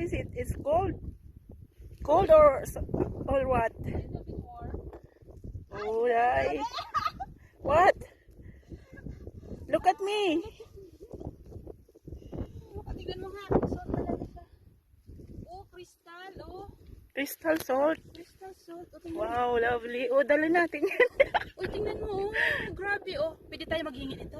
is it? It's cold. Cold or what? A little bit more. Oh, ay. What? Look at me. Tingnan mo nga. Salt talaga siya. Oh, crystal. Oh, Crystal salt. crystal salt. Oh, tingnan mo. Wow, lovely. Oh, dala natin yan. Uy, tingnan mo. Oh, grabe. Oh, pwede tayo maghingi nito.